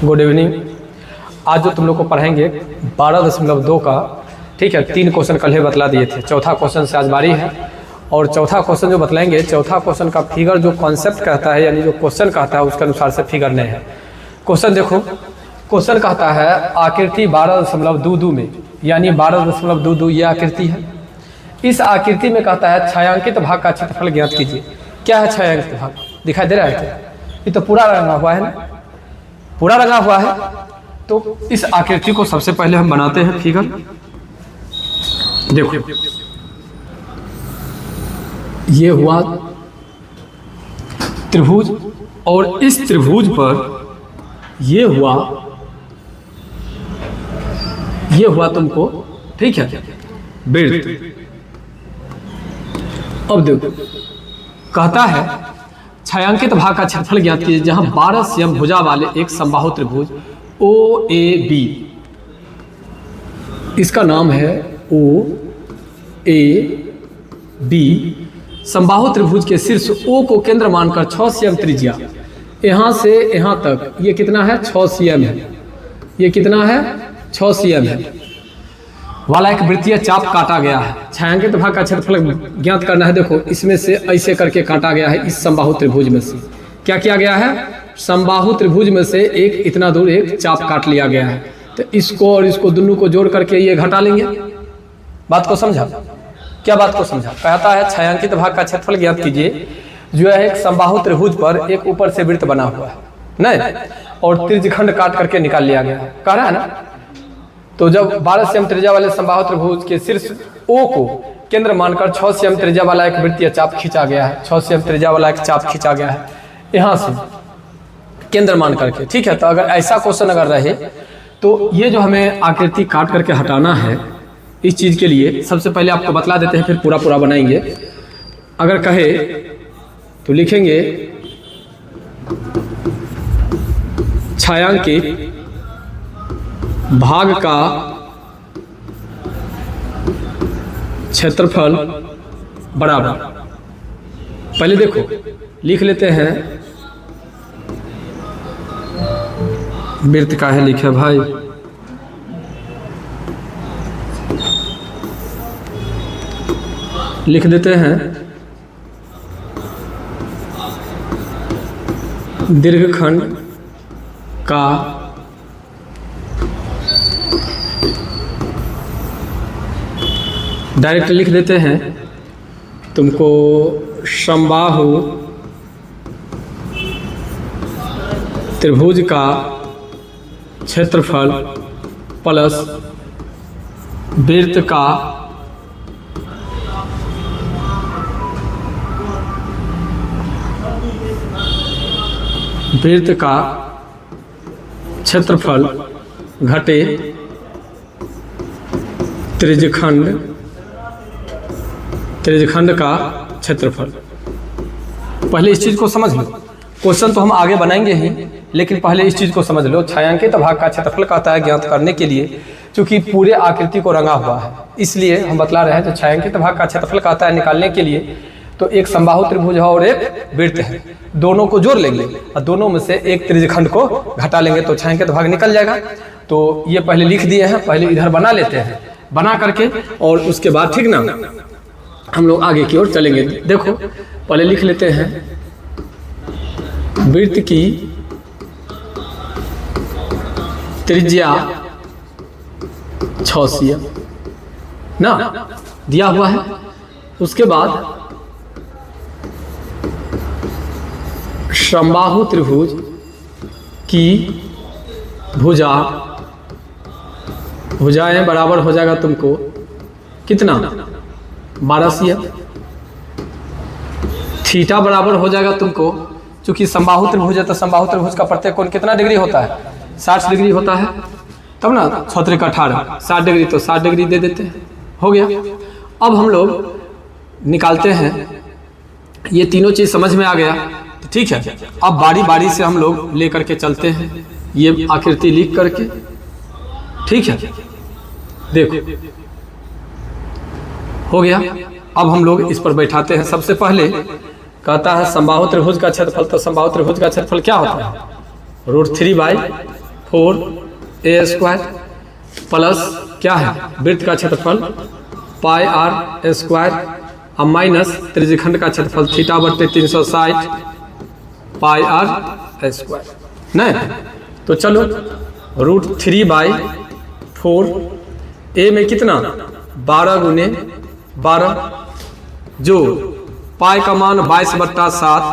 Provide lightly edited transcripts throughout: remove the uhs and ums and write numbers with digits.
Good evening. आज जो तुम लोग को पढ़ाएंगे 12.2 का, ठीक है, 3 क्वेश्चन कल ही बतला दिए थे। चौथा क्वेश्चन से आज बारी है और चौथा क्वेश्चन जो बतलाएंगे, चौथा क्वेश्चन का फिगर जो कॉन्सेप्ट कहता है, यानी जो क्वेश्चन कहता है उसके अनुसार से फिगर नहीं है। क्वेश्चन देखो, क्वेश्चन कहता है आकृति 12.22 में, यानी 12.22 ये आकृति है। इस आकृति में कहता है छायांकित भाग का क्षेत्रफल ज्ञात कीजिए। क्या है छायांकित भाग? दिखाई दे रहा है क्या? ये तो पूरा रंगा हुआ है ना, पूरा रंगा हुआ है। तो इस आकृति को सबसे पहले हम बनाते हैं फिगर। देखो ये हुआ त्रिभुज और इस त्रिभुज पर ये हुआ तुमको, ठीक है, वृत्त। अब देखो कहता है छायांकित भाग का क्षेत्रफल ज्ञात कीजिए जहां 12 सम भुजा वाले एक समबाहु त्रिभुज OAB, इसका नाम है OAB, समबाहु त्रिभुज के शीर्ष O को केंद्र मानकर 6 cm त्रिज्या, यहां से यहां तक ये कितना है? 6 cm है। ये कितना है? 6 cm है वाला एक वृत्तीय चाप काटा गया है। छायांकित भाग का क्षेत्रफल ज्ञात करना है। देखो इसमें से ऐसे करके काटा गया है। इस समबाहु त्रिभुज में से क्या किया गया है? समबाहु त्रिभुज में से एक इतना दूर एक चाप काट लिया गया है। तो इसको और इसको दोनों को जोड़ करके ये घटा लेंगे। बात को समझा? क्या बात को समझा? कहता है छायांकित भाग का क्षेत्रफल ज्ञात कीजिए जो है एक समबाहु त्रिभुज पर एक ऊपर से वृत्त बना हुआ है नहीं, और त्रिज्यखंड काट करके निकाल लिया गया है। कह रहा है ना? तो जब 12 cm त्रिज्या वाले समबाहु त्रिभुज के शीर्ष O को केंद्र मानकर 6 cm त्रिज्या वाला एक वृत्तीय चाप खींचा गया है। 6 cm त्रिज्या वाला एक चाप खींचा गया है यहाँ से केंद्र मान करके, ठीक है। तो अगर ऐसा क्वेश्चन अगर रहे तो ये जो हमें आकृति काट करके हटाना है, इस चीज के लिए सबसे पहले आपको बतला देते हैं, फिर पूरा पूरा बनाएंगे। अगर कहे तो लिखेंगे छायांकित भाग का क्षेत्रफल बराबर, पहले देखो लिख लेते हैं, वृत्त का है लिखे भाई, लिख देते हैं दीर्घखंड का डायरेक्ट लिख देते हैं तुमको समबाहु त्रिभुज का क्षेत्रफल प्लस वृत्त का क्षेत्रफल घटे त्रिज्यखंड का क्षेत्रफल। पहले इस चीज को समझ लो। क्वेश्चन तो हम आगे बनाएंगे ही, लेकिन पहले इस चीज को समझ लो। छायांकित भाग का क्षेत्रफल कहता है ज्ञात करने के लिए, क्योंकि पूरे आकृति को रंगा हुआ है, इसलिए हम बतला रहे हैं। तो छायांकित भाग का क्षेत्रफल कहता है निकालने के लिए, तो एक समबाहु त्रिभुज है और एक वृत्त है, दोनों को जोड़ लेंगे और दोनों में से एक त्रिज्यखंड को घटा लेंगे तो छायांकित भाग निकल जाएगा। तो ये पहले लिख दिए हैं, पहले इधर बना लेते हैं, बना करके और उसके बाद ठीक ना हम लोग आगे की ओर चलेंगे। देखो पहले लिख लेते हैं वृत्त की त्रिज्या 6 cm ना दिया हुआ है। उसके बाद समबाहु त्रिभुज की भुजाएं बराबर हो जाएगा तुमको कितना? 12 cm। थीटा बराबर हो जाएगा तुमको, चूंकि समबाहु त्रिभुज है तो समबाहु त्रिभुज का प्रत्येक कोण कितना डिग्री होता है? 60 डिग्री होता है, तब ना 6 × 18 60 डिग्री, तो 60 डिग्री दे देते हैं, हो गया। अब हम लोग निकालते हैं, ये तीनों चीज समझ में आ गया, तो ठीक है। अब बारी बारी से हम लोग लेकर के चलते हैं, ये आकृति लिख करके, ठीक है। देखो हो गया। अब हम लोग इस पर बैठाते हैं। सबसे पहले कहता है समबाहु त्रिभुज का क्षेत्रफल, तो समबाहु त्रिभुज का क्षेत्रफल क्या होता है? √3 4a² प्लस क्या है वृत्त का क्षेत्रफल पाई r स्क्वायर अब माइनस त्रिज्यखंड का क्षेत्रफल थीटा बट्टे 360 पाई r स्क्वायर नहीं। तो चलो √3/4 a में कितना 12 गुने 12 जो पाई का मान 22/7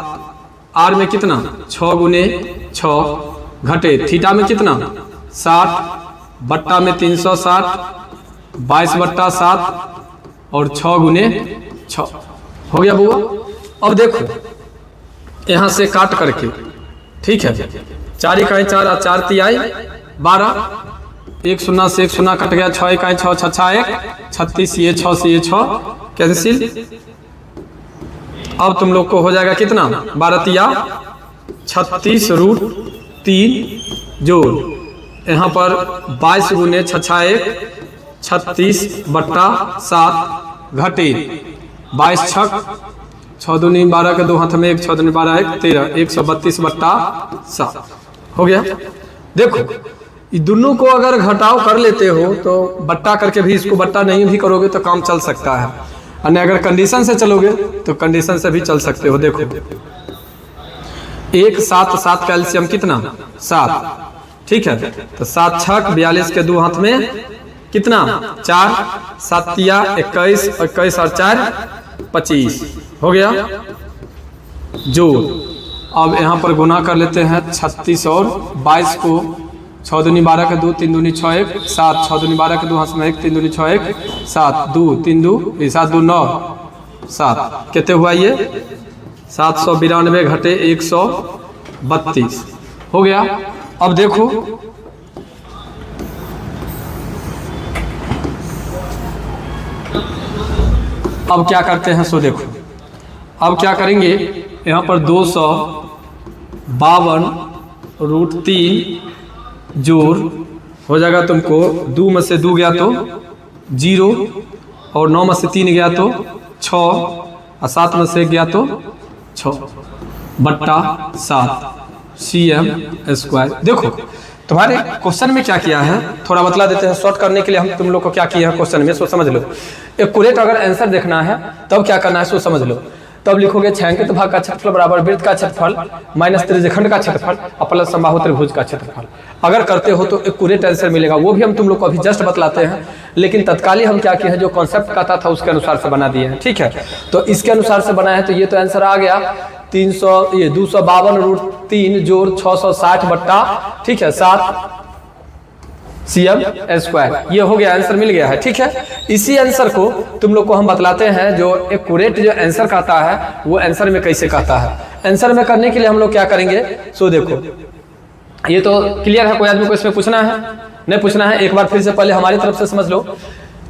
r में कितना 6 गुने 6 घटे थीटा में कितना 60 बट्टा में 360 22/7 और 6 गुने 6 हो गया बुआ। अब देखो यहाँ से काट करके ठीक है 4 इकाई 4 और 4 तिहाई 12 1 0 से 1 0 कट गया 6 इकाई 6 6 6 1 36 ये 6 से ये 6 कैंसिल। अब तुम लोग को हो जाएगा कितना 12 तिया 36 √3 जोड़ यहाँ पर 22 गुने 6 6 1 36/7 घटे 22 छक 6 दूनी 12 के 2 हाथ में 1 6 दूनी 12 1 13 132/7 हो गया। देखो ये दोनों को अगर घटाव कर लेते हो तो बट्टा करके भी इसको बट्टा नहीं भी करोगे तो काम चल सकता है, और अगर कंडीशन से चलोगे तो कंडीशन से भी चल सकते हो। देखो 1 7 7 का एलसीएम कितना 7 ठीक है। तो 7 छक 42 के 2 हाथ में कितना 4 7 तिया 21 21 और 4 25 हो गया जो। अब यहाँ पर गुना कर लेते हैं 36 और 22 को 6 दूनी 12 के 2 3 दूनी 6 1 7 6 दूनी 12 के 2 हाथ में 1 3 दूनी 6 1 7 2 3 2 7 2 9 7 कितने हुआ ये 792 घटे 132 हो गया। अब देखो अब क्या करते हैं सो देखो अब क्या करेंगे यहाँ पर 252 √3 जोड़ हो जाएगा तुमको 2 में से 2 गया तो 0 और 9 में से 3 गया तो 6 और 7 में से गया तो 6/7 cm²। देखो तुम्हारे क्वेश्चन में क्या किया है थोड़ा बतला देते हैं शॉर्ट करने के लिए। हम तुम लोग को क्या किया है क्वेश्चन में सो समझ लो। एक्यूरेट अगर आंसर देखना है तब क्या करना है सो समझ लो। तब लिखोगे छायांकित भाग का क्षेत्रफल बराबर वृत्त का क्षेत्रफल माइनस त्रिज्यखंड का क्षेत्रफल और प्लस समबाहु त्रिभुज का क्षेत्रफल। अगर करते हो तो एक्यूरेट आंसर मिलेगा। वो भी हम तुम लोग को अभी जस्ट बतलाते हैं, लेकिन तत्काली हम क्या किए हैं जो कॉन्सेप्ट का था उसके अनुसार से बना दिए हैं। ठीक है तो इसके अनुसार से बना है तो ये तो आंसर आ गया 252 √3 जोड़ 660 बट्टा ठीक है 7 cm²। ये हो गया आंसर मिल गया है। ठीक है इसी आंसर को तुम लोग को हम बतलाते हैं जो एक्यूरेट जो आंसर कहता है वो आंसर में कैसे कहता है। आंसर में करने के लिए हम लोग क्या करेंगे सो देखो ये तो क्लियर है। कोई आदमी को इसमें पूछना है नहीं पूछना है एक बार फिर से पहले हमारी तरफ से समझ लो।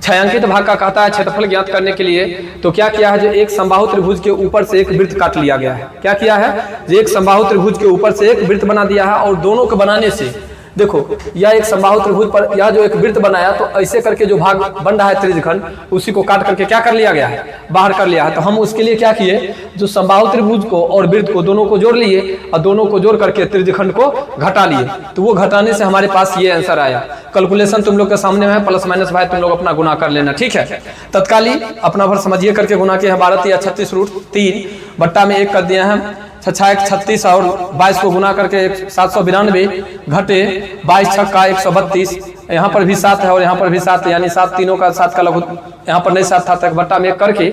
छायांकित भाग का कहता है क्षेत्रफल ज्ञात करने के लिए तो क्या किया है जो एक समबाहु त्रिभुज के ऊपर से एक वृत्त काट लिया गया है। क्या किया है जो एक समबाहु त्रिभुज के ऊपर से एक वृत्त बना दिया है और दोनों को बनाने से देखो यह एक समबाहु त्रिभुज पर यह जो एक वृत्त बनाया तो ऐसे करके जो भाग बन रहा है त्रिज्यखंड उसी को काट करके क्या कर लिया गया है बाहर कर लिया है। तो हम उसके लिए क्या किए जो समबाहु त्रिभुज को और वृत्त को दोनों को जोड़ लिए और दोनों को जोड़ करके त्रिज्यखंड को घटा लिए। तो वो घटाने से हमारे पास ये आंसर आया। कैलकुलेशन तुम लोग के सामने है प्लस माइनस भाई तुम लोग अपना गुना कर लेना। ठीक है तत्काली अपना भर समझिए करके गुना किया 12 या 36 √3 बट्टा में 1 कर दिया है 6 36 और 22 को गुना करके 792 घटे 22 छक का 132। यहाँ पर भी 7 है और यहाँ पर भी 7 यानी 7 तीनों का 7 का लघु यहाँ पर नहीं 7 था तक बट्टा में 1 करके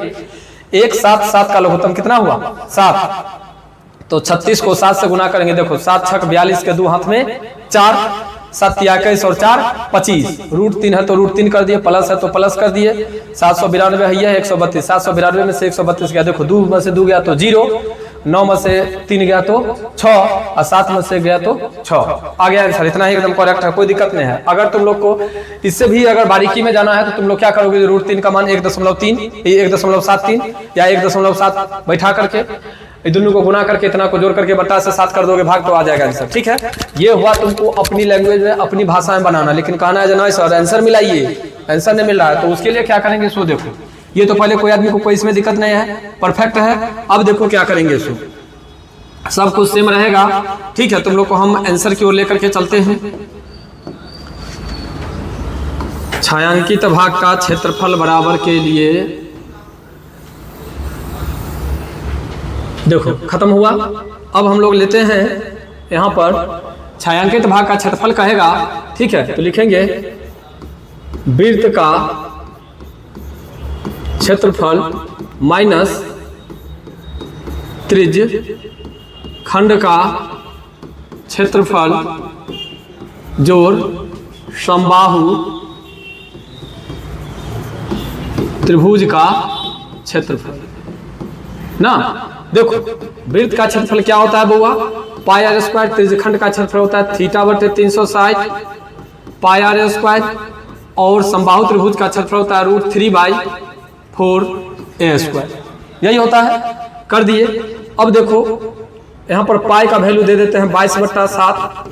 1 7 7 का लघुत्तम कितना हुआ 7। तो 36 को 7 से गुना करेंगे। देखो 7 छक 42 के 2 हाथ में 4 7 21 और 4 25 √3 है तो √3 कर दिए प्लस है तो प्लस कर दिए 792 है यह 132 792 में से 132 गया। देखो 2 में से 2 गया तो 0 9 में से 3 गया तो 6 और 7 में से गया तो 6 आ गया आंसर। इतना ही एकदम करेक्ट है कोई दिक्कत नहीं है। अगर तुम लोग को इससे भी अगर बारीकी में जाना है तो तुम लोग क्या करोगे √3 का मान 1.3 1.73 या 1.7 बैठा करके दोनों को गुना करके इतना को जोड़ करके बट्टा से 7 कर दोगे भाग तो आ जाएगा आंसर। ठीक है ये हुआ तुमको अपनी लैंग्वेज में अपनी भाषा में बनाना। लेकिन कहना है नहीं सर आंसर मिलाइए आंसर नहीं मिल रहा है तो उसके लिए क्या करेंगे सो देखो ये तो पहले कोई आदमी को कोई इसमें दिक्कत नहीं है परफेक्ट है। अब देखो क्या करेंगे सो सब कुछ सेम रहेगा। ठीक है तुम लोग को हम आंसर की ओर लेकर के चलते हैं। छायांकित भाग का क्षेत्रफल बराबर के लिए, देखो खत्म हुआ। अब हम लोग लेते हैं यहाँ पर छायांकित भाग का क्षेत्रफल कहेगा, ठीक है, तो लिखेंगे वृत्त का क्षेत्रफल माइनस त्रिज्य खंड का क्षेत्रफल जोड़ समबाहु त्रिभुज का क्षेत्रफल ना। देखो वृत्त का क्षेत्रफल क्या होता है बउआ, पाई आर स्क्वायर, त्रिज्यखंड का क्षेत्रफल होता है थीटा बटे 360 पाई आर स्क्वायर, और समबाहु त्रिभुज का क्षेत्रफल होता है √3/4 स्क्वायर, यही होता है। कर दिए। अब देखो यहाँ पर पाई का वैल्यू दे देते हैं 22/7,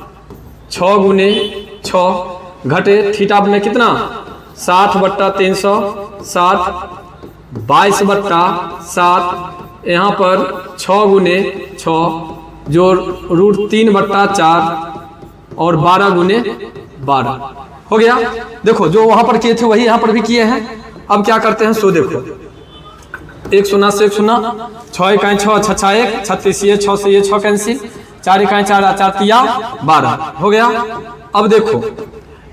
6 गुने 6 घटे थीटा में कितना 60/360, 22/7, यहाँ पर 6 गुने 6 जो √3/4 और 12 गुने 12 हो गया। देखो जो वहां पर किए थे वही यहाँ पर भी किए हैं। अब क्या करते हैं सो देखो, 1 0 से 1 0, 6 इकाई 6, 6 6 1, 36 ये 6 से ये 6 कैंसिल, 4 इकाई 4, 4 तिया 12 हो गया। अब देखो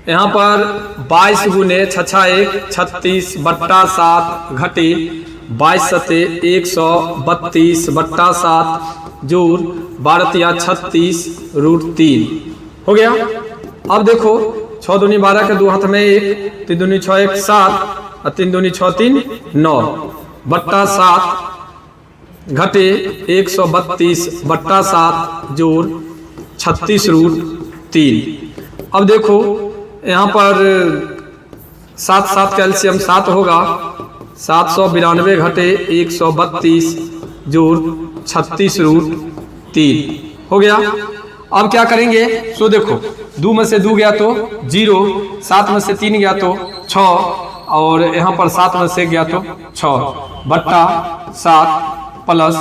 यहाँ पर 22 गुने 6 6 1, 36/7 घटे 22 सते 132/7 जोड़ 12 तिया 36 √3 हो गया। अब देखो 6 दूनी 12 के 2 हाथ में 1, 3 दूनी 6 1 7 और 3 दूनी 6 3 9/7 घटे 132/7 जोड़ 36 √3। अब देखो यहाँ पर 7 7 कैल्शियम 7 होगा, 792 घटे 132 जोड़ 36 √3 हो गया। अब क्या करेंगे सो देखो 2 में से 2 गया तो 0, 7 में से 3 गया तो 6, और यहाँ पर 7 में से गया तो 6/7 प्लस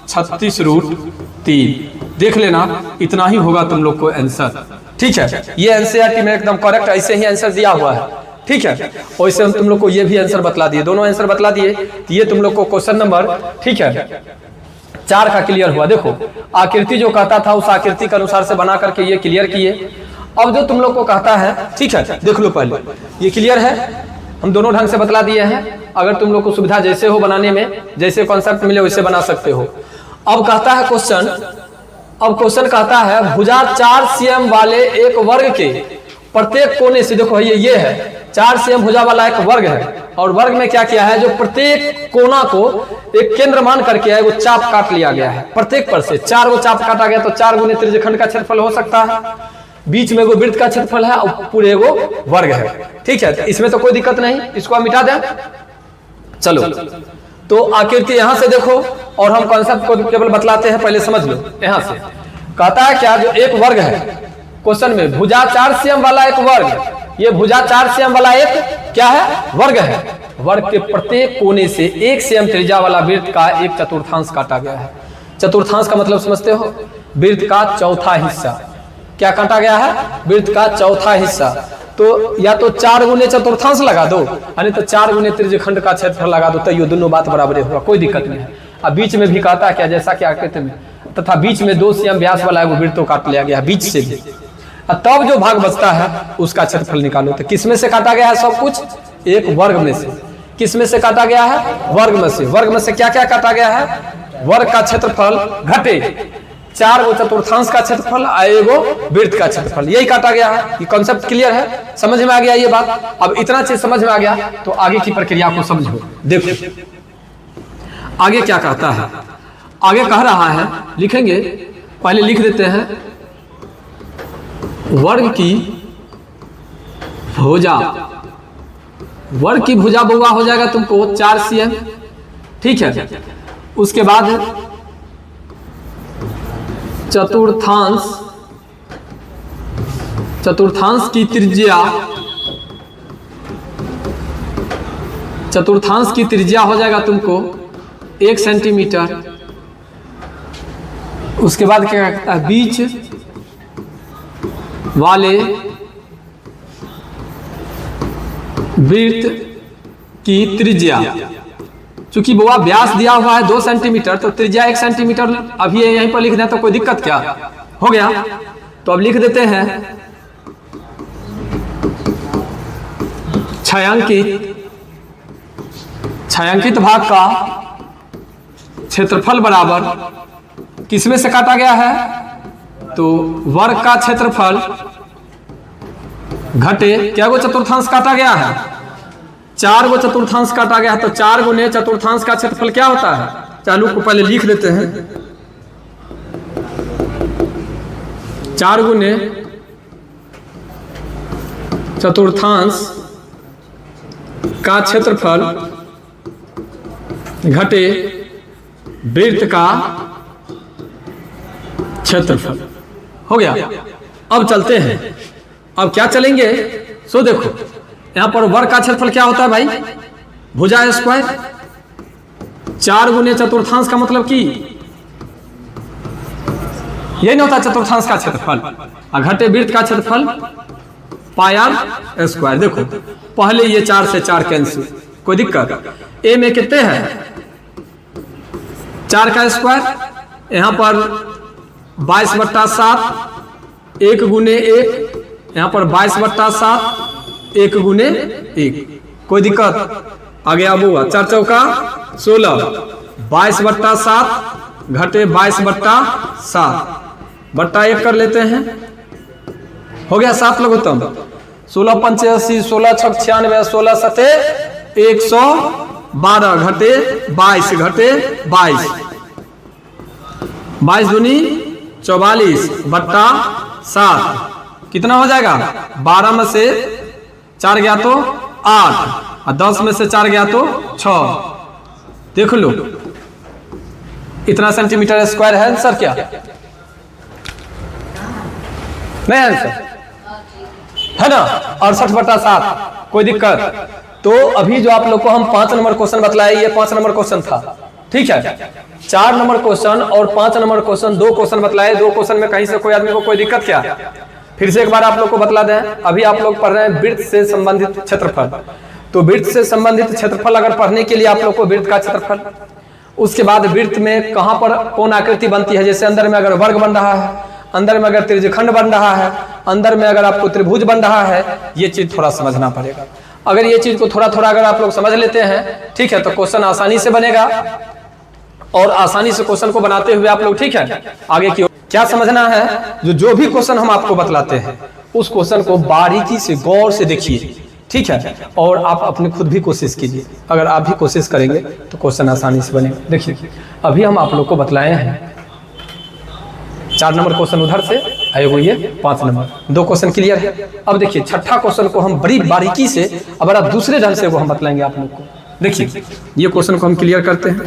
36 √3। देख लेना इतना ही होगा तुम लोग को आंसर, ठीक है। ये एनसीईआरटी में एकदम करेक्ट ऐसे ही आंसर दिया हुआ है, ठीक है। वैसे हम तुम लोग को ये भी आंसर बतला दिए, दोनों आंसर बतला दिए। तो ये तुम लोग को क्वेश्चन नंबर, ठीक है, 4 का क्लियर हुआ। देखो आकृति जो कहता था उस आकृति के अनुसार से बना करके ये क्लियर किए। अब जो तुम लोग को कहता है, ठीक है, देख लो पहले ये क्लियर है, हम दोनों ढंग से बतला दिए हैं। अगर तुम लोग को सुविधा जैसे हो बनाने में, जैसे कॉन्सेप्ट मिले वैसे बना सकते हो। अब कहता है क्वेश्चन, अब क्वेश्चन कहता है भुजा 4 cm वाले एक वर्ग के प्रत्येक कोने से, देखो ये है 4 cm भुजा वाला एक वर्ग है, और वर्ग में क्या किया है, जो प्रत्येक कोना को एक केंद्र मान करके है वो चाप काट लिया गया है। प्रत्येक पर से 4 गो चाप काटा गया, तो 4 गुने त्रिज्यखंड का क्षेत्रफल हो सकता है। बीच में वो वृत्त का क्षेत्रफल है और पूरे वो वर्ग है, ठीक है। इसमें तो कोई दिक्कत नहीं, इसको हम मिटा दें। चलो तो आकृति यहां से देखो, और हम कॉन्सेप्ट को केवल बतलाते हैं, पहले समझ लो। यहां से कहता है क्या, जो एक वर्ग है क्वेश्चन में, भुजा 4 cm वाला एक वर्ग, ये भुजा 4 cm वाला एक क्या है, वर्ग है। वर्ग के प्रत्येक कोने से 1 cm त्रिज्या वाला वृत्त का 1/4 काटा गया है। चतुर्थांश का मतलब समझते हो, वृत्त का चौथा हिस्सा। क्या काटा गया है, वृत्त का चौथा हिस्सा। तो या तो 4 गुने चतुर्थांश लगा दो, यानी तो 4 गुने त्रिज्यखंड का क्षेत्रफल लगा दो, तो ये दोनों बात बराबर होगा, कोई दिक्कत नहीं है। अब बीच में भी कहता है क्या, जैसा कि आकृति में, तथा बीच में 2 cm व्यास वाला वो वृत्त काट लिया गया बीच से भी। तब जो भाग बचता है उसका क्षेत्रफल निकालो। तो किस में से काटा गया है सब कुछ, एक वर्ग में से। किस में से काटा गया है, वर्ग में से। वर्ग में से क्या क्या काटा गया है, वर्ग का क्षेत्रफल घटे 4 गो चतुर्थांश का क्षेत्रफल, एगो वृत्त का क्षेत्रफल, यही काटा गया है। ये कॉन्सेप्ट क्लियर है, समझ में आ गया ये बात। अब इतना चीज समझ में आ गया तो आगे की प्रक्रिया को समझो। देखो आगे क्या कहता है, आगे कह रहा है, लिखेंगे, पहले लिख देते हैं, वर्ग की भुजा, वर्ग की भुजा बउआ हो जाएगा तुमको 4 cm, ठीक है। उसके बाद चतुर्थांश, चतुर्थांश की त्रिज्या, चतुर्थांश की त्रिज्या हो जाएगा तुमको 1 सेंटीमीटर। उसके बाद क्या कहता है, बीच वाले वृत्त की त्रिज्या, चूंकि बुआ व्यास दिया हुआ है 2 सेंटीमीटर, तो त्रिज्या 1 सेंटीमीटर अभी यहीं पर लिख दें तो कोई दिक्कत क्या हो गया। तो अब लिख देते हैं छायांकित भाग का क्षेत्रफल बराबर किसमें से काटा गया है, तो वर्ग का क्षेत्रफल घटे क्या गो चतुर्थांश काटा गया है, 4 गो चतुर्थांश काटा गया है। तो 4 गुने चतुर्थांश का क्षेत्रफल क्या होता है, चालू को पहले लिख लेते हैं। 4 गुने चतुर्थांश का क्षेत्रफल घटे वृत्त का क्षेत्रफल। हो गया। अब चलते हैं, अब क्या चलेंगे, सो देखो यहां पर वर्ग का क्षेत्रफल क्या होता है भाई, भुजा स्क्वायर। 4 गुने चतुर्थांश का मतलब कि यही नहीं होता चतुर्थांश का क्षेत्रफल, और घटे वृत्त का क्षेत्रफल पाई आर स्क्वायर। देखो पहले ये 4 से 4 कैंसिल, कोई दिक्कत। ए में कितने हैं 4 का स्क्वायर, यहां पर 22/7, 1 गुने 1, यहां पर 22/7, 1 गुने 1, कोई दिक्कत। आगे अब हुआ 4 चौका 16, 22/7 घटे 22/7 बट्टा 1 कर लेते हैं, हो गया 7 लघुत्तम। 16 85, 16 6 96, 16 7 112 घटे 22 घटे 22, 22 दूनी 44 बट्टा 7 कितना हो जाएगा, 12 में से 4 गया तो 8, और 10 में से 4 गया तो 6। देख लो इतना सेंटीमीटर स्क्वायर है आंसर क्या, नहीं आंसर है ना, 68/7, कोई दिक्कत। तो अभी जो आप लोग को हम 5 नंबर क्वेश्चन बतलाए, ये 5 नंबर क्वेश्चन था, ठीक है। 4 नंबर क्वेश्चन और 5 नंबर क्वेश्चन, 2 क्वेश्चन बतलाए। 2 क्वेश्चन में कहीं से कोई आदमी को कोई दिक्कत क्या, फिर से एक बार आप लोग को बतला दें। अभी आप लोग पढ़ रहे हैं वृत्त से संबंधित क्षेत्रफल, तो वृत्त से संबंधित क्षेत्रफल अगर पढ़ने के लिए आप लोग को वृत्त का क्षेत्रफल, उसके बाद वृत्त में कहां पर कौन आकृति बनती है, जैसे अंदर में अगर वर्ग बन रहा है, अंदर में अगर त्रिज्यखंड बन रहा है, अंदर में अगर आपको त्रिभुज बन रहा है, ये चीज थोड़ा समझना पड़ेगा। अगर ये चीज को थोड़ा थोड़ा अगर आप लोग समझ लेते हैं, ठीक है, तो क्वेश्चन आसानी से बनेगा, और आसानी से क्वेश्चन को बनाते हुए आप लोग, ठीक है, आगे की क्या समझना है, जो भी क्वेश्चन हम आपको बतलाते हैं उस क्वेश्चन को बारीकी से गौर से देखिए, ठीक है, और आप अपने खुद भी कोशिश कीजिए। अगर आप भी कोशिश करेंगे तो क्वेश्चन आसानी से बनेगा। देखिए अभी हम आप लोग को बतलाए हैं 4 नंबर क्वेश्चन उधर से आएगा, ये 5 नंबर, 2 क्वेश्चन क्लियर है। अब देखिए छठा क्वेश्चन को हम बड़ी बारीकी से, अब आप दूसरे ढंग से वो हम बतलाएंगे आप लोग को। देखिए ये क्वेश्चन को हम क्लियर करते हैं।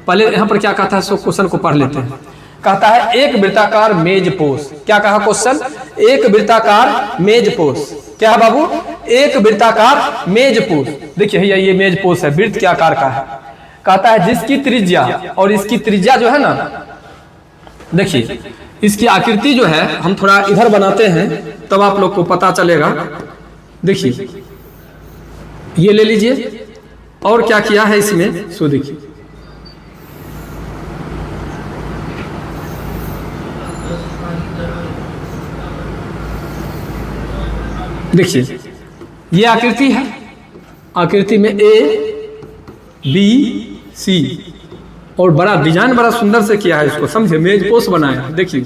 पहले यहाँ पर क्या कहता है, सो क्वेश्चन को पढ़ लेते हैं। कहता है एक वृत्ताकार मेज पोष, क्या कहा क्वेश्चन, एक वृत्ताकार मेज पोष, क्या है बाबू, एक वृत्ताकार मेज पोष। देखिए भैया ये मेज पोष है, वृत्त के आकार का है। कहता है जिसकी त्रिज्या, और इसकी त्रिज्या जो है ना, देखिए इसकी आकृति जो है हम थोड़ा इधर बनाते हैं तब आप लोग को पता चलेगा। देखिए ये ले लीजिए, और क्या किया है इसमें, सो देखिए देखिए ये आकृति है, आकृति में A B C, और बड़ा डिजाइन बड़ा सुंदर से किया है, इसको समझे, मेज पोष बनाया है। देखिए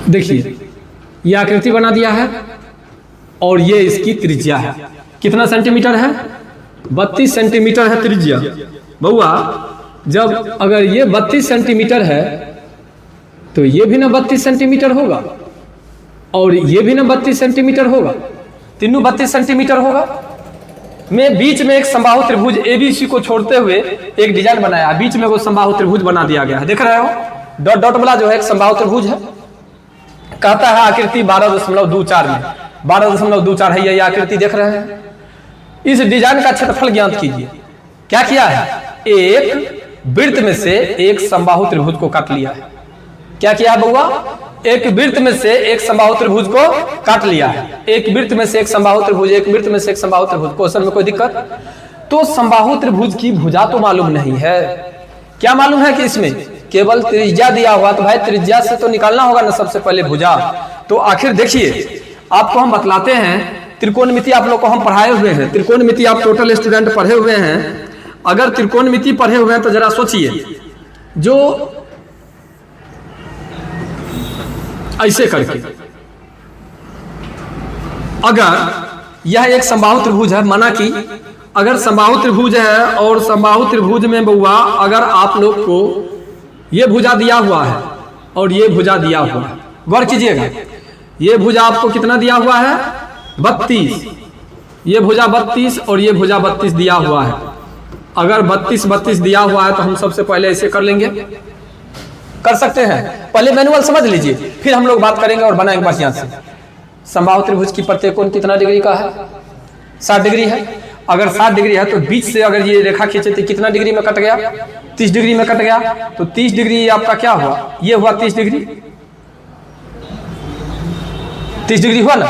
देखिए ये आकृति बना दिया है, और ये इसकी त्रिज्या है, कितना सेंटीमीटर है, 32 सेंटीमीटर है त्रिज्या। बउआ जब अगर ये 32 सेंटीमीटर है तो ये भी ना 32 सेंटीमीटर होगा, और ये भी ना 32 सेंटीमीटर होगा, तीनों 32 सेंटीमीटर होगा। मैं बीच में एक समबाहु त्रिभुज ABC को छोड़ते हुए एक डिजाइन बनाया, बीच में वो समबाहु त्रिभुज बना दिया गया है, देख रहे हो, डॉट डॉट वाला जो है एक समबाहु त्रिभुज है। कहता है आकृति 12.24 में, 12.24 है ये आकृति, देख रहे हैं। इस डिजाइन का क्षेत्रफल ज्ञात कीजिए। क्या किया है, एक वृत्त में से एक समबाहु त्रिभुज को काट लिया है। क्या किया है बउआ? एक वृत्त में से एक समबाहु त्रिभुज को काट लिया है। एक वृत्त में से एक समबाहु त्रिभुज, एक वृत्त में से एक समबाहु त्रिभुज। क्वेश्चन में कोई दिक्कत? तो समबाहु त्रिभुज की भुजा तो मालूम नहीं है। क्या मालूम है कि इसमें केवल त्रिज्या दिया हुआ, तो भाई त्रिज्या से तो निकालना होगा ना सबसे पहले भुजा। तो आखिर देखिए, आपको हम बतलाते हैं, त्रिकोणमिति आप लोग को हम पढ़ाए हुए हैं। त्रिकोणमिति आप टोटल स्टूडेंट पढ़े हुए हैं। अगर त्रिकोणमिति पढ़े हुए हैं तो जरा सोचिए, जो ऐसे करके अगर यह एक समबाहु त्रिभुज है, माना कि अगर समबाहु त्रिभुज है और समबाहु त्रिभुज में बउआ अगर आप लोग को ये भुजा दिया हुआ है और ये भुजा दिया हुआ है, गौर कीजिएगा, ये भुजा आपको कितना दिया हुआ है? 32। ये भुजा 32 और ये भुजा 32 दिया हुआ है। अगर 32 दिया हुआ है तो हम सबसे पहले ऐसे कर लेंगे, कर सकते हैं। पहले मैनुअल समझ लीजिए, फिर हम लोग बात करेंगे और बनाएंगे बढ़िया से। समबाहु त्रिभुज की प्रत्येक कोण कितना डिग्री का है? 60 डिग्री है। अगर 60 डिग्री है तो बीच से अगर ये रेखा खींचे तो कितना डिग्री में कट गया? 30 डिग्री में कट गया। तो 30 डिग्री आपका क्या हुआ? ये हुआ 30 डिग्री। 30 डिग्री हुआ ना।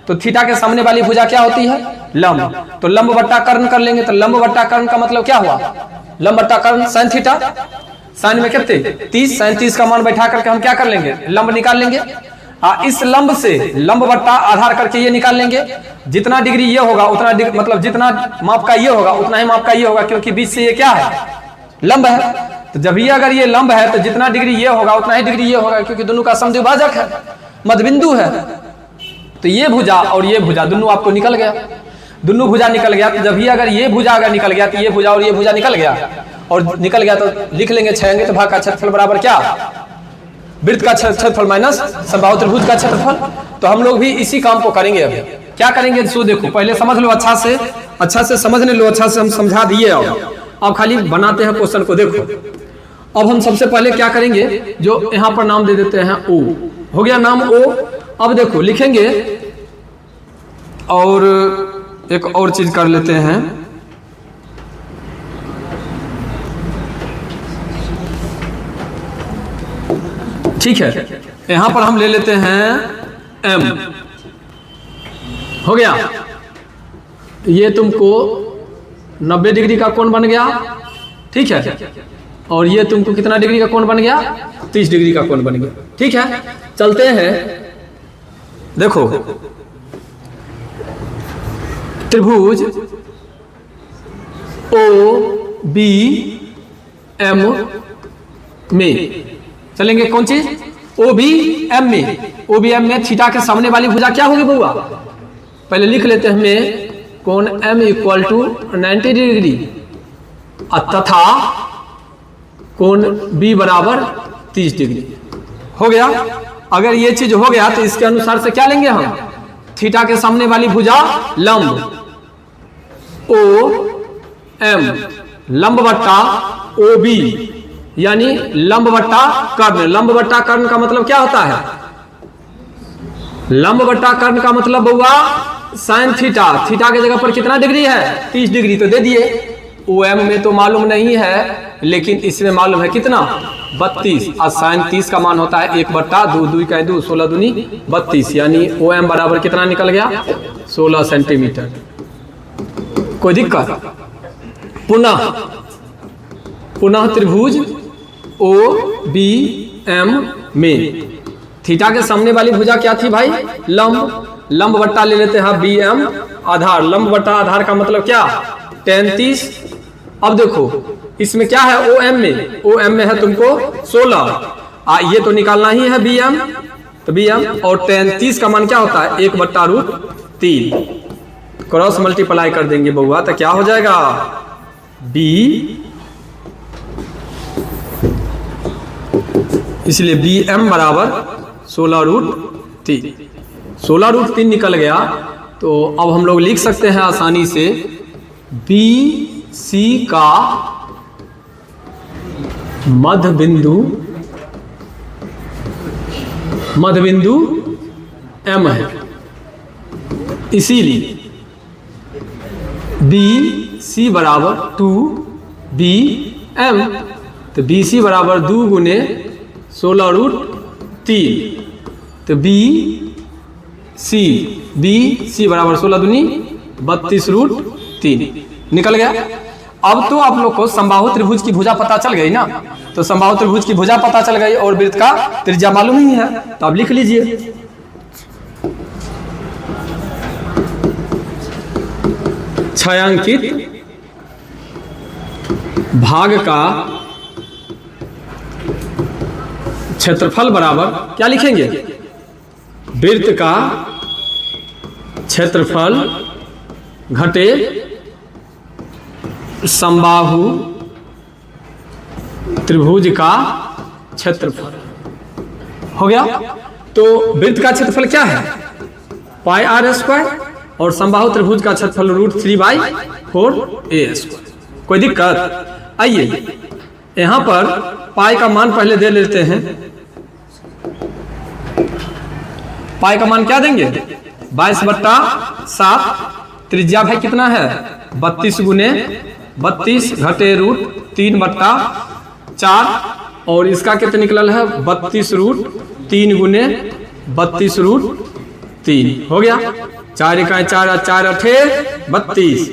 तो थीटा के सामने वाली भुजा क्या होती है? लंब। तो लंब बट्टा कर्ण कर लेंगे। तो लंब बट्टा कर्ण का मतलब क्या हुआ? लंब बट्टा कर्ण sin थीटा। साइन में कितने? 30। sin 30 का मान बैठा करके हम क्या कर लेंगे? लंब निकाल लेंगे। इस लंब से लंब बट्टा आधार करके ये निकाल लेंगे। जितना डिग्री ये होगा उतना मतलब जितना माप का ये होगा उतना ही माप का ये होगा, क्योंकि बीच से ये क्या है? लंब है। तो जब ये अगर ये लंब है तो जितना डिग्री ये होगा उतना ही डिग्री ये होगा, क्योंकि दोनों का समद्विभाजक है, मध्यबिंदु है। तो ये भुजा और ये भुजा दोनों आपको निकल गया। दोनों भुजा निकल गया। तो जब ही अगर ये भुजा अगर निकल गया तो ये भुजा और ये भुजा निकल गया, और निकल गया तो लिख लेंगे 6 तो भाग का क्षेत्रफल बराबर क्या? वृत्त का क्षेत्रफल माइनस समबाहु त्रिभुज का क्षेत्रफल। तो हम लोग भी इसी काम को करेंगे। अभी क्या करेंगे सो देखो, पहले समझ लो अच्छा से समझने लो, अच्छा से हम समझा दिए। अब खाली बनाते हैं क्वेश्चन को। देखो अब हम सबसे पहले क्या करेंगे, जो यहाँ पर नाम दे देते हैं ओ, हो गया नाम ओ। अब देखो लिखेंगे, और एक और चीज कर लेते हैं। ठीक है, यहां पर हम ले लेते हैं m। हो गया, ये तुमको 90 डिग्री का कोण बन गया। ठीक है, और ये तुमको कितना डिग्री का कोण बन गया? 30 डिग्री का कोण बन गया। ठीक है, चलते हैं। देखो त्रिभुज ओ बी एम में चलेंगे। कौन चीज? ओ बी एम में। ओ बी एम में थीटा के सामने वाली भुजा क्या होगी बउआ? पहले लिख लेते हैं हमें, कोण एम इक्वल टू 90 डिग्री तथा कोण बी बराबर 30 डिग्री। हो गया। अगर ये चीज हो गया तो इसके अनुसार से क्या लेंगे हम? थीटा के सामने वाली भुजा लंब ओ एम, लंब बट्टा ओ बी, यानी लंब बट्टा कर्ण। लंब बट्टा कर्ण का मतलब क्या होता है? लंब बट्टा कर्ण का मतलब बउआ साइन थीटा। थीटा के जगह पर कितना डिग्री है? 30 डिग्री। तो दे दिए। ओ एम में तो मालूम नहीं है, लेकिन इसमें मालूम है कितना? 32। और साइन 30 का मान होता है 1/2, 2 का 2, 16 दूनी 32, यानी ओ एम बराबर कितना निकल गया? 16 सेंटीमीटर। कोई दिक्कत? पुनः त्रिभुज ओ बी एम में थीटा के सामने वाली भुजा क्या थी भाई? लंब। लंब बट्टा ले लेते हैं बी एम आधार। लंब बट्टा आधार का मतलब क्या? tan 30। अब देखो इसमें क्या है? ओ एम में, ओ एम में है तुमको 16। ये तो निकालना ही है बी एम। तो बी एम और tan 30 का मान क्या होता है? 1/√3। क्रॉस मल्टीप्लाई कर देंगे बउआ तो क्या हो जाएगा? बी, इसलिए बी एम बराबर 16√3। 16√3 निकल गया। तो अब हम लोग लिख सकते हैं आसानी से बी सी का मध्य बिंदु एम है, इसीलिए बी सी बराबर 2 बी एम। तो बी सी बराबर 2 गुने 16√3। तो बी सी बराबर 16 दूनी 32√3 निकल गया। अब तो आप लोग को समबाहु त्रिभुज की भुजा पता चल गई ना। तो समबाहु त्रिभुज की भुजा पता चल गई और वृत्त का त्रिज्या मालूम ही है, तो आप लिख लीजिए। छायांकित भाग का क्षेत्रफल बराबर क्या लिखेंगे? वृत्त का क्षेत्रफल घटे समबाहु त्रिभुज का क्षेत्रफल। हो गया। तो वृत्त का क्षेत्रफल क्या है? पाई आर स्क्वायर और समबाहु त्रिभुज का क्षेत्रफल √3/4a²। कोई दिक्कत? आइए यहां पर पाई का मान पहले दे लेते हैं। पाई का मान क्या देंगे? 22/7। त्रिज्या भाई कितना है? 32 गुने 32 घटे √3/4 और इसका कितना निकलल है? 32√3 गुने 32√3 हो गया। 4 इकाई 4 4 अठे 32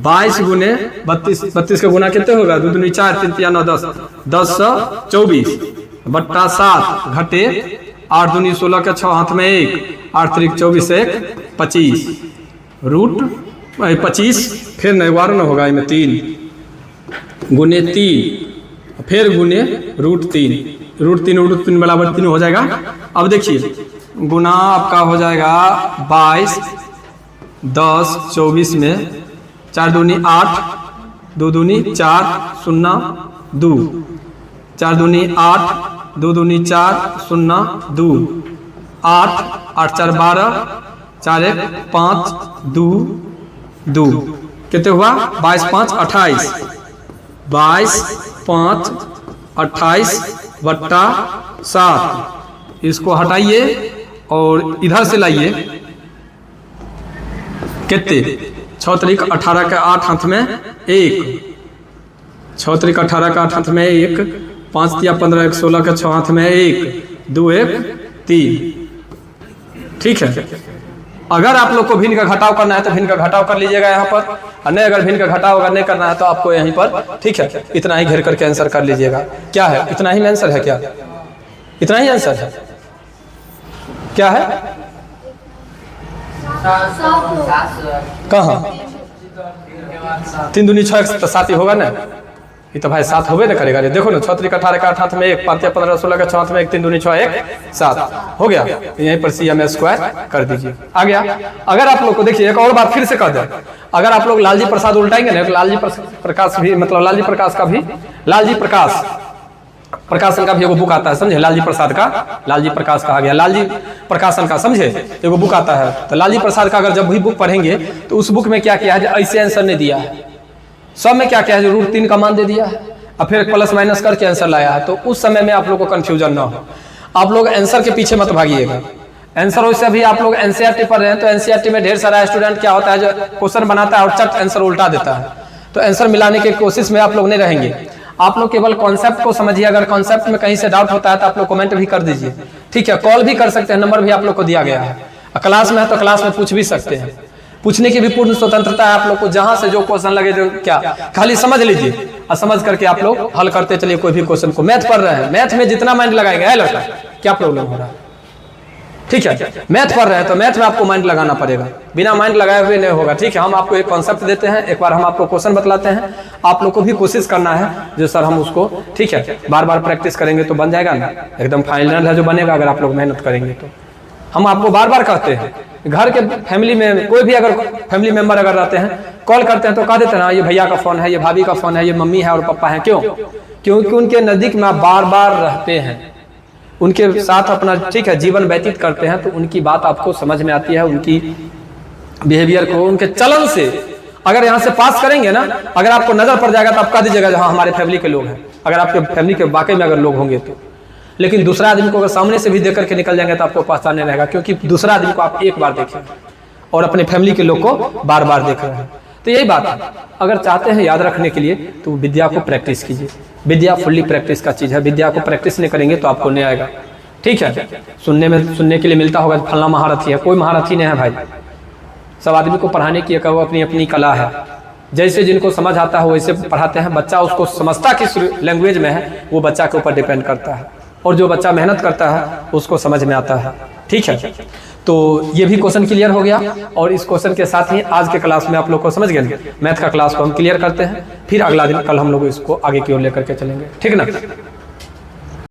22 गुने 32 का गुना कितने होगा? 2 दूनी 4 3 3 9 10 10/7 घटे 8 दूनी 16 के 6 हाथ में 1 8 3 24 1 25 √25 फिर नहीं 12 होगा इनमें 3 गुने 3 फिर गुने √3 बराबर 3 हो जाएगा। अब देखिए गुना आपका हो जाएगा 22 10 24 में 4 दूनी 8 2 दूनी 4 0 2 4 दूनी 8 2 दूनी 4 0 2 8 8 4 12 4 1 5 2 2 कितने हुआ? 22 5 28 22 5 28/7। इसको हटाइए और इधर से लाइए कितने? 6 तरीक 18 का 8 हाथ में 1 6 तरीक 18 का 8 हाथ में 1 5 या 15 1 16 का 6 हाथ में 1 2 1 3। ठीक है। अगर आप लोग को भिन्न का घटाव करना है तो भिन्न का घटाव कर लीजिएगा यहाँ पर, और नहीं अगर भिन्न का घटाव अगर नहीं करना है तो आपको यहीं पर ठीक है इतना ही घेर करके आंसर कर लीजिएगा। क्या है? इतना ही आंसर है क्या? इतना ही आंसर है? क्या है? कहाँ? 3 दूनी 6 तो 7 ही होगा ना। ये तो भाई 7 होबे ना करेगा। देखो ना 6 तरीक 18 का 8 हाथ में 1 5 या 15 16 का 6 हाथ में 1 3 दूनी 6 1 7 हो गया। यहीं पर CM² कर दीजिए। आ गया। अगर आप लोग को देखिए एक और बात फिर से कह दें, अगर आप लोग लालजी प्रसाद उल्टाएंगे ना, लालजी प्रकाश भी मतलब लालजी प्रकाश का भी लालजी प्रकाशन का भी एगो बुक आता है, समझे? लालजी प्रसाद का लालजी प्रकाश कहा गया, लालजी प्रकाशन का, समझे? एगो बुक आता है। तो लालजी प्रसाद का अगर जब भी बुक पढ़ेंगे तो उस बुक में क्या किया है? ऐसे आंसर नहीं दिया है, सब में क्या किया है? √3 का मान दे दिया है और फिर प्लस माइनस करके आंसर लाया है। तो उस समय में आप लोग को कंफ्यूजन ना हो। आप लोग आंसर के पीछे मत भागिएगा। आंसर वैसे भी आप लोग NCERT पढ़ रहे हैं तो NCERT में ढेर सारा स्टूडेंट क्या होता है जो क्वेश्चन बनाता है और चट आंसर उल्टा देता है। तो आंसर मिलाने की कोशिश में आप लोग नहीं रहेंगे। आप लोग केवल कॉन्सेप्ट को समझिए। अगर कॉन्सेप्ट में कहीं से डाउट होता है तो आप लोग कमेंट भी कर दीजिए। ठीक है। कॉल भी कर सकते हैं, नंबर भी आप लोग को दिया गया है। क्लास में है तो क्लास में पूछ भी सकते हैं। पूछने की भी पूर्ण स्वतंत्रता है आप लोग को। जहां से जो क्वेश्चन लगे जो क्या खाली समझ लीजिए और समझ करके आप लोग हल करते चलिए कोई भी क्वेश्चन को। मैथ पढ़ रहे हैं, मैथ में जितना माइंड लगाएंगे है लड़का, क्या प्रॉब्लम हो रहा है? ठीक है। मैथ पढ़ रहे हैं तो मैथ में आपको माइंड लगाना पड़ेगा, बिना माइंड लगाए हुए नहीं होगा। ठीक है। हम आपको एक कॉन्सेप्ट देते हैं, एक बार हम आपको क्वेश्चन बतलाते हैं, आप लोग को भी कोशिश करना है जो सर हम उसको ठीक है बार बार प्रैक्टिस करेंगे तो बन जाएगा ना, एकदम फाइनल है जो बनेगा अगर आप लोग मेहनत करेंगे तो। हम आपको बार बार कहते हैं, घर के फैमिली में कोई भी अगर फैमिली मेंबर अगर रहते हैं कॉल करते हैं तो कह देते हैं ना ये भैया का फोन है, ये भाभी का फोन है, ये मम्मी है और पापा है। क्यों? क्योंकि उनके नजदीक में आप बार बार रहते हैं, उनके साथ अपना ठीक है जीवन व्यतीत करते हैं तो उनकी बात आपको समझ में आती है, उनकी बिहेवियर को, उनके चलन से। अगर यहाँ से पास करेंगे ना, अगर आपको नजर पड़ जाएगा तो आप कह दीजिएगा हाँ हमारे फैमिली के लोग हैं, अगर आपके फैमिली के वाकई में अगर लोग होंगे तो। लेकिन दूसरा आदमी को अगर सामने से भी देख करके निकल जाएंगे तो आपको पहचान नहीं रहेगा, क्योंकि दूसरा आदमी को आप एक बार देखें और अपने फैमिली के लोग को बार बार देख रहे हैं। तो तो यही बात है, अगर चाहते हैं याद रखने के लिए तो विद्या को प्रैक्टिस कीजिए। विद्या फुल्ली प्रैक्टिस का चीज़ है, विद्या को प्रैक्टिस नहीं करेंगे तो आपको नहीं आएगा। ठीक है, सुनने के लिए मिलता होगा फलना महारथी है, कोई महारथी नहीं है भाई। सब आदमी को पढ़ाने की वो अपनी अपनी कला है, जैसे जिनको समझ आता है वैसे पढ़ाते हैं। बच्चा उसको समझता किस लैंग्वेज में है वो बच्चा के ऊपर डिपेंड करता है, और जो बच्चा मेहनत करता है उसको समझ में आता है। ठीक है, तो ये भी क्वेश्चन क्लियर हो गया, और इस क्वेश्चन के साथ ही आज के क्लास में आप लोग को समझ गए, मैथ का क्लास को हम क्लियर करते हैं, फिर अगला दिन कल हम लोग इसको आगे की ओर लेकर के चलेंगे। ठीक ना।